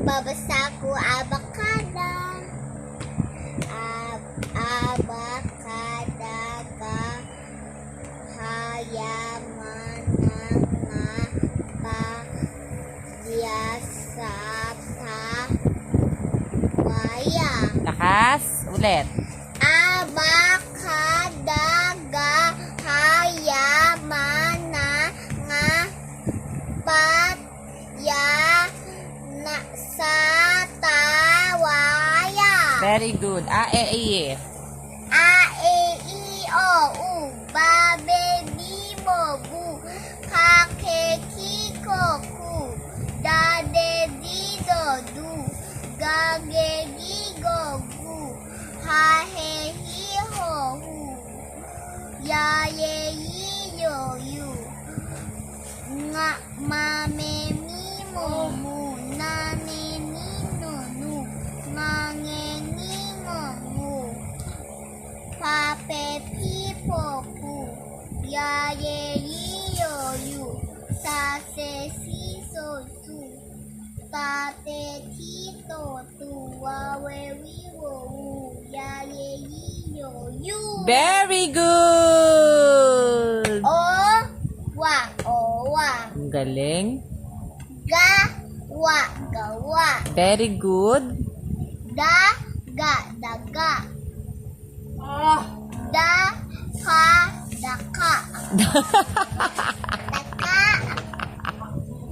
Babasa ko abakada. Abakada ka hayaman nga pagyasap sa waya. Lakas. Ulit. Abakada ga hayaman nga patya na sa tawaya. Very good. A, E, I, E. A, E, I, O, U. Ba, Be, Bi, Bo, Bu. Ka, Ke, Ki, Ko, Ku. Da, De, Di, Do, Du. Ga, Ge, Gi, Go, Gu. Ha, He, Hi, Ho, Hu. Ya, Ye, Yi, Yo, Yu. Nga, Ma, Me, Mi, Mo, Mu. Na, Ne, Ni, No, Nu. Nga, Nge, Ngi, Ngo, Ngu. Pa, Pe, Pi, Po, Pu. Ya, Ye, Yi, Yo, Yu. Ta, Se, Si, So, Su. Ta, Te, Ti, To, Tu. Wa, We, Wi, Wo, Wu. Ya, Ye, Yi, Yo, Yu. Very good. O, Wa, O, Wa. Ang galing. Ga, Wa, Gawa. Very good. Da, Ga, Daga. Da, Ka, Daka.